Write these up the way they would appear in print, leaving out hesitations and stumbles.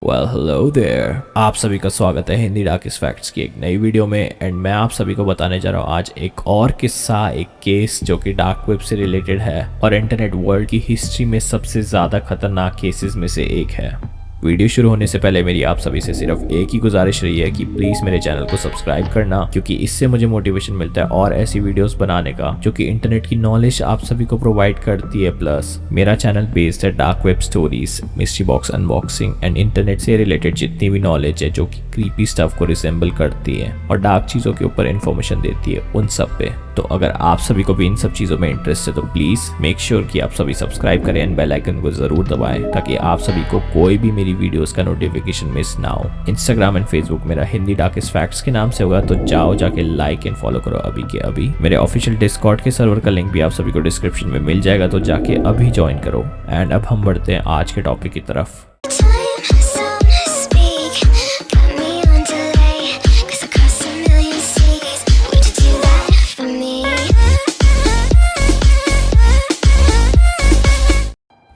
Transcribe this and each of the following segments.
Hello there. आप सभी का स्वागत है हिंदी डार्केस्ट फैक्ट्स की एक नई वीडियो में। एंड मैं आप सभी को बताने जा रहा हूँ आज एक और किस्सा, एक केस जो कि डार्क वेब से रिलेटेड है और इंटरनेट वर्ल्ड की हिस्ट्री में सबसे ज़्यादा खतरनाक केसेस में से एक है। वीडियो शुरू होने से पहले मेरी आप सभी से सिर्फ एक ही गुजारिश रही है कि प्लीज़ मेरे चैनल को सब्सक्राइब करना, क्योंकि इससे मुझे मोटिवेशन मिलता है और ऐसी वीडियोस बनाने का जो कि इंटरनेट की नॉलेज आप सभी को प्रोवाइड करती है। प्लस मेरा चैनल बेस्ड है dark web stories, mystery box unboxing and internet से रिलेटेड जितनी भी नॉलेज है जो कि क्रीपी स्टफ को रिसेंबल करती है और डार्क चीज़ों के ऊपर इन्फॉर्मेशन देती है, उन सब पे। तो अगर आप सभी को भी इन सब चीज़ों में इंटरेस्ट है तो प्लीज़ मेक श्योर कि आप सभी सब्सक्राइब करें एंड बेल आइकन को ज़रूर दबाएं ताकि आप सभी को कोई भी मेरी वीडियोस का नोटिफिकेशन मिस ना हो। इंस्टाग्राम एंड फेसबुक मेरा हिंदी डार्केस्ट फैक्ट्स के नाम से होगा, तो जाओ जाके लाइक एंड फॉलो करो अभी के अभी। मेरे ऑफिशियल डिस्कॉर्ड के सर्वर का लिंक भी आप सभी को डिस्क्रिप्शन में मिल जाएगा, तो जाके अभी ज्वाइन करो। एंड अब हम बढ़ते हैं आज के टॉपिक की तरफ।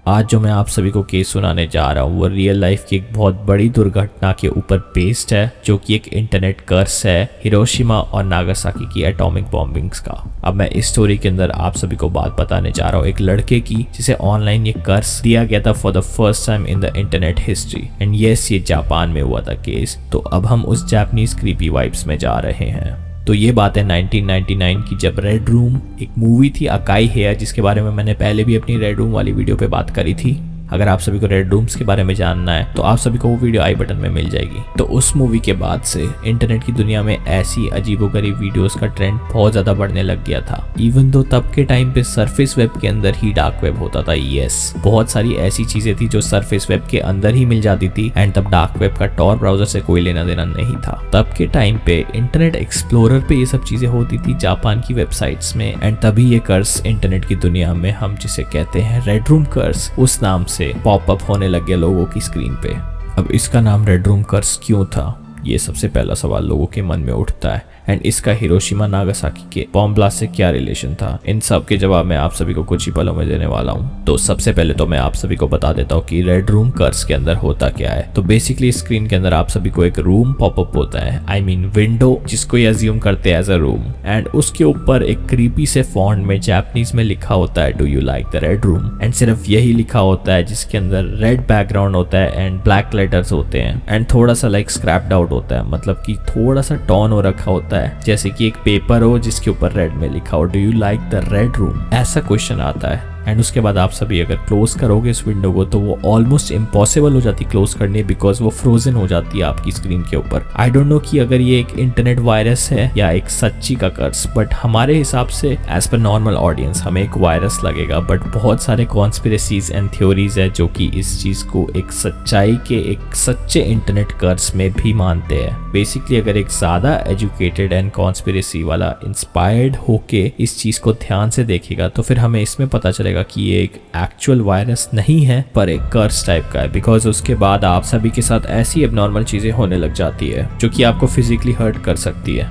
आज जो मैं आप सभी को केस सुनाने जा रहा हूँ वो रियल लाइफ की एक बहुत बड़ी दुर्घटना के ऊपर बेस्ड है, जो कि एक इंटरनेट कर्स है, हिरोशिमा और नागासाकी की एटॉमिक बॉम्बिंग्स का। अब मैं इस स्टोरी के अंदर आप सभी को बात बताने जा रहा हूँ एक लड़के की जिसे ऑनलाइन ये कर्स दिया गया था for the first time in the internet history. And yes, ये जापान में हुआ था केस। तो अब हम उस जापानीज क्रीपी वाइब्स में जा रहे हैं। तो ये बात है 1999 की, जब रेड रूम एक मूवी थी अकाई हेयर, जिसके बारे में मैंने पहले भी अपनी रेड रूम वाली वीडियो पे बात करी थी। अगर आप सभी को रेड रूम्स के बारे में जानना है तो आप सभी को वो वीडियो आई बटन में मिल जाएगी। तो उस मूवी के बाद से इंटरनेट की दुनिया में ऐसी अजीबोगरीब वीडियोस का ट्रेंड बहुत ज़्यादा बढ़ने लग गया था। इवन दो तब के टाइम पे सरफेस वेब के अंदर ही डार्क वेब होता था। यस, बहुत सारी ऐसी चीज़ें थी जो सरफेस वेब के अंदर ही मिल जाती थी एंड तब डार्क वेब का टॉर ब्राउजर से कोई लेना देना नहीं था। तब के टाइम पे इंटरनेट एक्सप्लोरर पे ये सब चीज़ें होती थी जापान की वेबसाइट्स में। एंड तभी ये कर्स इंटरनेट की दुनिया में, हम जिसे कहते हैं रेड रूम कर्स, उस नाम से पॉप अप होने लग गया लोगों की स्क्रीन पे। अब इसका नाम रेड रूम कर्स क्यों था, ये सबसे पहला सवाल लोगों के मन में उठता है। एंड इसका हिरोशिमा नागासाकी के बॉम्ब ब्लास्ट से क्या रिलेशन था, इन सब के जवाब मैं आप सभी को कुछ ही पलों में देने वाला हूँ। तो सबसे पहले तो मैं आप सभी को बता देता हूँ कि रेड रूम कर्स के अंदर होता क्या है। तो बेसिकली स्क्रीन के अंदर आप सभी को एक रूम पॉपअप होता है, आई मीन विंडो, जिसको ये अज्यूम करते हैं एज अ रूम। एंड उसके ऊपर एक क्रीपी से फॉन्ट में जापानीज में लिखा होता है, do you like the red room. And सिर्फ यही लिखा होता है, जिसके अंदर रेड बैकग्राउंड होता है एंड ब्लैक लेटर्स होते हैं एंड थोड़ा सा लाइक स्क्रैप्ड आउट होता है, मतलब कि थोड़ा सा टॉन हो रखा होता है, जैसे कि एक पेपर हो जिसके ऊपर रेड में लिखा हो, do you like the red room, ऐसा क्वेश्चन आता है। एंड उसके बाद आप सभी अगर क्लोज करोगे इस विंडो को तो वो ऑलमोस्ट इम्पॉसिबल हो जाती क्लोज करनी, बिकॉज वो फ्रोजन हो जाती है आपकी स्क्रीन के ऊपर। आई डोंट नो कि अगर ये एक इंटरनेट वायरस है या एक सच्ची का कर्स, बट हमारे हिसाब से एज पर नॉर्मल ऑडियंस हमें एक वायरस लगेगा। बट बहुत सारे कॉन्स्पिरेसीज एंड थ्योरीज है जो कि इस चीज को एक सच्चाई के, एक सच्चे इंटरनेट कर्स में भी मानते हैं। बेसिकली अगर एक ज्यादा एजुकेटेड एंड कॉन्स्पिरेसी वाला इंस्पायर्ड होके इस चीज को ध्यान से देखेगा तो फिर हमें इसमें पता चलेगा कि ये एक एक्चुअल वायरस नहीं है पर एक कर्स टाइप का है। बिकॉज उसके बाद आप सभी के साथ ऐसी एबनॉर्मल चीजें होने लग जाती है जो कि आपको फिजिकली हर्ट कर सकती है।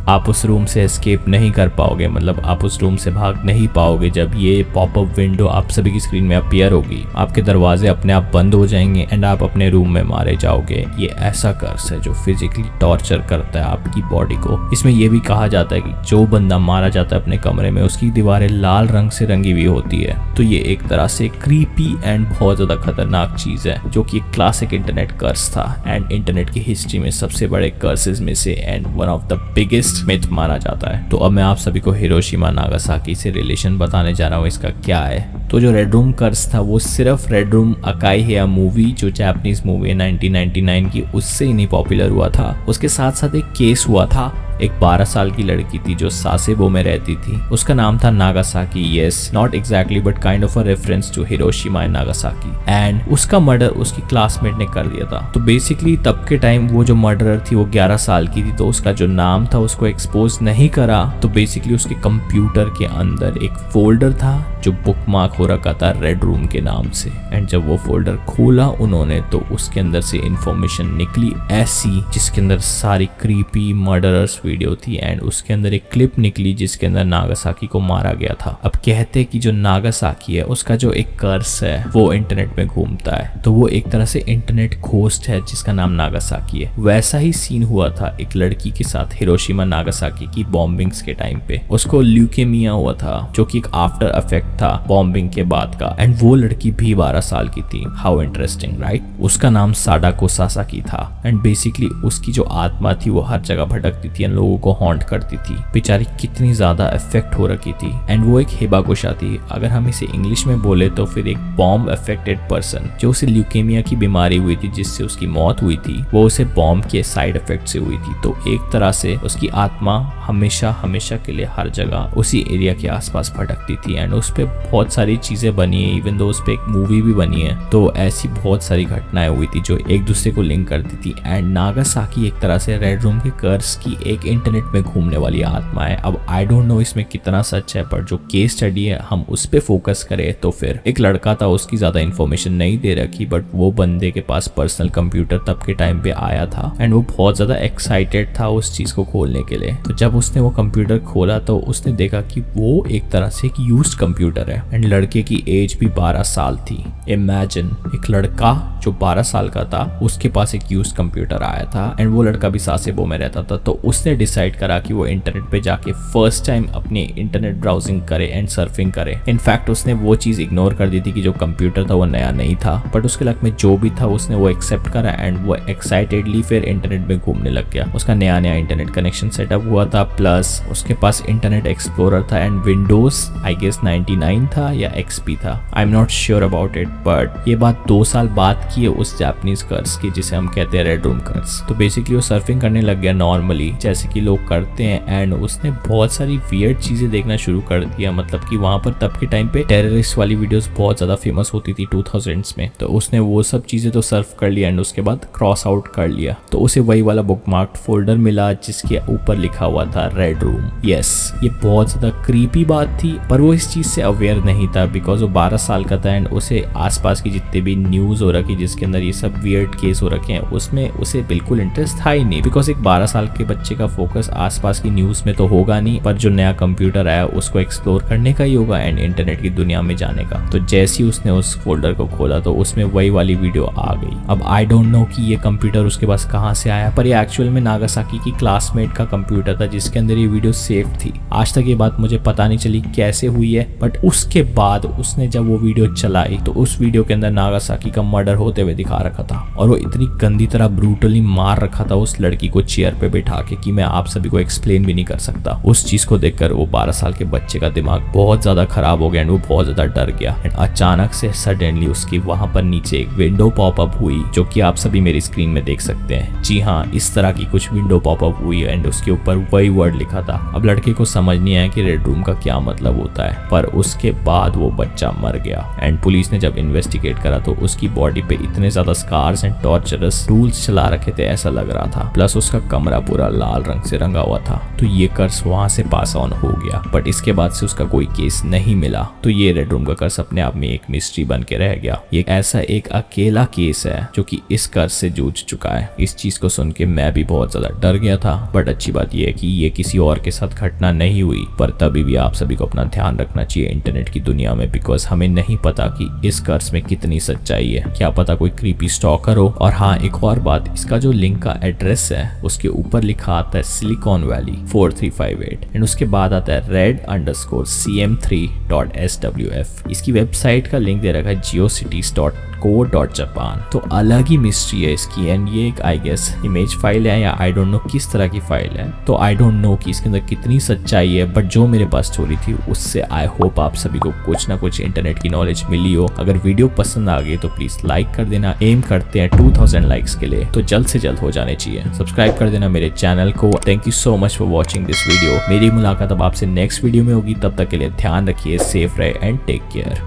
आप उस रूम से एस्केप नहीं कर पाओगे, मतलब आप उस रूम से भाग नहीं पाओगे जब ये पॉपअप विंडो आप सभी की स्क्रीन में अपीयर होगी। आपके दरवाजे अपने आप बंद हो जाएंगे एंड आप अपने रूम में मारे जाओगे। ये ऐसा कर्स है जो फिजिकली टॉर्चर करता है आपकी बॉडी को। इसमें यह भी कहा जाता है कि जो बंदा मारा जाता है अपने कमरे में, उसकी दीवारें लाल रंग से रंगी हुई होती है। तो ये एक तरह से क्रीपी एंड बहुत ज्यादा खतरनाक चीज है जो कि एक क्लासिक इंटरनेट कर्स था एंड इंटरनेट की हिस्ट्री में सबसे बड़े कर्सेस में से and one of the biggest myth माना जाता है। तो अब मैं आप सभी को हिरोशिमा नागासाकी से रिलेशन बताने जा रहा हूँ, इसका क्या है। तो जो रेड रूम कर्स था वो सिर्फ red room Akai Heya movie, जो जापानीज मूवी है 1999 की, उससे ही नहीं पॉपुलर हुआ था। उसके साथ साथ एक केस हुआ था। एक 12 साल की लड़की थी जो सासेबो में रहती थी, उसका नाम था Nagasaki. Yes, not exactly but kind of a reference to Hiroshima and Nagasaki. And उसका मर्डर उसकी क्लासमेट ने कर दिया था। तो बेसिकली तब के टाइम वो जो मर्डरर थी वो 11 साल की थी, तो उसका जो नाम था उसको एक्सपोज नहीं करा। तो बेसिकली उसके कंप्यूटर के अंदर एक फोल्डर था जो बुकमार्क हो रखा था रेड रूम के नाम से। एंड जब वो फोल्डर खोला उन्होंने तो उसके अंदर से इंफॉर्मेशन निकली ऐसी, जिसके अंदर सारी क्रीपी मर्डरर्स वीडियो थी एंड उसके अंदर एक क्लिप निकली जिसके अंदर नागासाकी को मारा गया था। अब कहते कि जो नागासाकी है उसका जो एक कर्स है वो इंटरनेट में घूमता है, तो वो एक तरह से इंटरनेट घोस्ट है जिसका नाम नागासाकी है। वैसा ही सीन हुआ था एक लड़की के साथ हिरोशिमा नागासाकी की बॉम्बिंग्स के टाइम पे। उसको ल्यूकेमिया हुआ था जो कि एक आफ्टर इफेक्ट था बॉम्बिंग के बाद का, एंड वो लड़की भी 12 साल की थी। How interesting right. उसका नाम साडाको सासाकी था एंड बेसिकली उसकी जो आत्मा थी वो हर जगह भटकती थी एंड लोगों को हॉन्ट करती थी। बेचारी कितनी ज्यादा इफेक्ट हो रखी थी एंड वो एक हिबाकुशा थी। अगर हम इसे इंग्लिश में बोले तो फिर एक बॉम्ब अफेक्टेड पर्सन, जो उसे ल्यूकेमिया की बीमारी हुई थी जिससे उसकी मौत हुई थी, वो उसे बॉम्ब के साइड इफेक्ट से हुई थी। तो एक तरह से उसकी आत्मा हमेशा हमेशा के लिए हर जगह उसी एरिया के आसपास भटकती थी एंड उस पे बहुत सारी चीजें बनी है, इवन दो उस पे एक मूवी भी बनी है। तो ऐसी बहुत सारी घटनाएं हुई थी जो एक दूसरे को लिंक करती थी एंड नागासाकी एक तरह से रेड रूम के कर्स की एक इंटरनेट में घूमने वाली आत्मा है। अब आई डोंट नो इसमें कितना सच है, पर जो केस स्टडी है हम उस पे फोकस करें तो फिर एक लड़का था, उसकी ज्यादा इन्फॉर्मेशन नहीं दे रखी, बट वो बंदे के पास पर्सनल कंप्यूटर तब के टाइम पे आया था एंड वो बहुत ज्यादा एक्साइटेड था उस चीज को खोलने के लिए। तो जब उसने वो कंप्यूटर खोला तो उसने देखा कि वो एक तरह से एक यूज्ड कंप्यूटर है एंड लड़के की एज भी 12 साल थी। इमेजिन एक लड़का जो 12 साल का था उसके पास एक यूज्ड कंप्यूटर आया था एंड वो लड़का भी सासेबो में रहता था। तो उसने डिसाइड करा कि वो इंटरनेट पे जाके फर्स्ट टाइम अपनी इंटरनेट ब्राउजिंग करे एंड सर्फिंग करे। इनफैक्ट उसने वो चीज इग्नोर कर दी थी कि जो कंप्यूटर था वो नया नहीं था, बट उसके लक में जो भी था उसने वो एक्सेप्ट करा एंड वो एक्साइटेडली फिर इंटरनेट में घूमने लग गया। उसका नया नया इंटरनेट कनेक्शन सेटअप हुआ था, प्लस उसके पास इंटरनेट एक्सप्लोरर था एंड विंडोज आई गेस 99 था या एक्सपी था, I am not sure about it. But ये बात 2 साल बाद की है उस जापानीज कर्स की जिसे हम कहते हैं रेड रूम कर्स। तो बेसिकली वो सर्फिंग करने लग गया नॉर्मली जैसे कि लोग करते हैं एंड उसने बहुत सारी वियर्ड चीजें देखना शुरू कर दिया। मतलब कि वहां पर तब के टाइम पे टेररिस्ट वाली वीडियोस बहुत ज्यादा फेमस होती थी 2000s में, तो उसने वो सब चीजें तो सर्फ कर लिया एंड उसके बाद क्रॉस आउट कर लिया। तो उसे वही वाला बुकमार्क्ड फोल्डर मिला जिसके ऊपर लिखा हुआ था रेड रूम। यस, ये बहुत ज्यादा क्रीपी बात थी, पर वो इस चीज से अवेयर नहीं था बिकॉज वो 12 साल का था एंड उसे आसपास की जितने भी न्यूज हो रखी जिसके अंदर ये सब वियर्ड केस हो रखे हैं उसमें उसे बिल्कुल इंटरेस्ट था ही नहीं। बिकॉज एक 12 साल के बच्चे का फोकस आसपास की न्यूज में तो होगा नहीं, पर जो नया कंप्यूटर आया उसको एक्सप्लोर करने का ही होगा एंड इंटरनेट की दुनिया में जाने का। तो जैसे ही उसने उस फोल्डर को खोला तो उसमें वही वाली वीडियो आ गई। अब आई डोंट नो कि ये कंप्यूटर उसके पास कहाँ से आया, पर ये एक्चुअल में नागासाकी की क्लासमेट का कंप्यूटर था जिसके अंदर ये वीडियो सेव थी। आज तक ये बात मुझे पता नहीं चली कैसे हुई है, बट उसके बाद उसने जब वो वीडियो चलाई तो उस वीडियो के अंदर नागासाकी का मर्डर होते हुए दिखा रखा था और वो इतनी गंदी तरह ब्रूटली मार रखा था उस लड़की को चेयर पे बैठा के कि मैं आप सभी को एक्सप्लेन भी नहीं कर सकता। उस चीज को देखकर वो 12 साल के बच्चे का दिमाग बहुत ज्यादा खराब हो गया एंड वो बहुत ज्यादा डर गया एंड अचानक से सडनली उसकी वहां पर नीचे एक विंडो पॉपअप हुई जो कि आप सभी मेरी स्क्रीन में देख सकते हैं। जी हाँ, इस तरह की कुछ विंडो पॉपअप हुई एंड उसके ऊपर वही वर्ड लिखा था। अब लड़के को समझ नहीं आया कि रेड रूम का क्या मतलब होता है, पर उसके बाद वो बच्चा मर गया एंड पुलिस ने जब इन्वेस्टिगेट करा तो उसकी बॉडी पे इतने ज्यादा स्कार्स एंड टॉर्चरस टूल्स चला रखे थे ऐसा लग रहा था, प्लस उसका कमरा पूरा लाल रंग से रंगा हुआ था। तो ये कर्स वहां से पास ऑन हो गया, बट इसके बाद से उसका कोई केस नहीं मिला। तो ये रेड रूम का कर्स अपने आप में एक मिस्ट्री बन के रह गया। ये ऐसा एक अकेला केस है जो कि इस कर्स से जूझ चुका है। इस चीज को सुन के मैं भी बहुत ज्यादा डर गया था, बट अच्छी बात ये है कि ये किसी और के साथ घटना नहीं हुई। पर तभी भी आप सभी को अपना ध्यान रखना चाहिए इंटरनेट की दुनिया में, बिकॉज हमें नहीं पता कि इस कर्स में कितनी सच्चाई है। क्या पता कोई क्रीपी स्टॉकर हो। और हाँ, एक और बात, इसका जो लिंक का एड्रेस है उसके ऊपर लिखा आता है सिलिकॉन वैली 4358 एंड उसके बाद आता है red_cm3.swf। इसकी वेबसाइट का लिंक दे रखा है geocities.co.japan। तो अलग ही मिस्ट्री है इसकी एंड ये एक आई गेस इमेज फाइल है या आई डोंट नो किस तरह की फाइल है। तो आई डोंट नो कि इसके अंदर कितनी सच्चाई है, बट जो मेरे पास स्टोरी थी उससे आई होप आप सभी को कुछ ना कुछ इंटरनेट की नॉलेज मिली हो। अगर वीडियो पसंद आ गई तो प्लीज लाइक कर देना। एम करते हैं 2000 लाइक्स के लिए, तो जल्द से जल्द हो जाने चाहिए। सब्सक्राइब कर देना मेरे चैनल को। Thank you so much for watching this video. मेरी मुलाकात अब आपसे नेक्स्ट वीडियो में होगी, तब तक के लिए ध्यान रखिए, सेफ रहे एंड टेक केयर।